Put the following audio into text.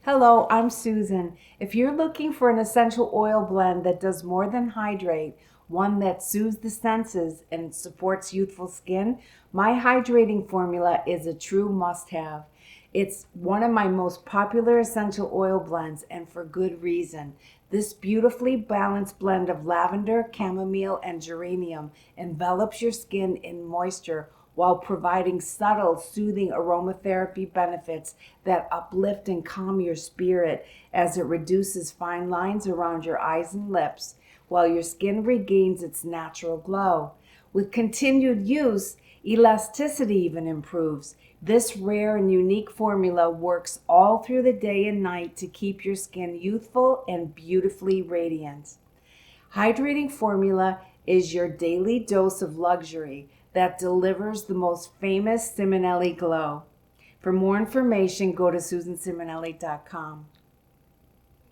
Hello, I'm Susan. If you're looking for an essential oil blend that does more than hydrate, one that soothes the senses and supports youthful skin, my hydrating formula is a true must-have. It's one of my most popular essential oil blends, and for good reason. This beautifully balanced blend of lavender, chamomile, and geranium envelops your skin in moisture while providing subtle, soothing aromatherapy benefits that uplift and calm your spirit as it reduces fine lines around your eyes and lips while your skin regains its natural glow. With continued use, elasticity even improves. This rare and unique formula works all through the day and night to keep your skin youthful and beautifully radiant. Hydrating formula is your daily dose of luxury that delivers the most famous Ciminelli glow. For more information, go to susanciminelli.com.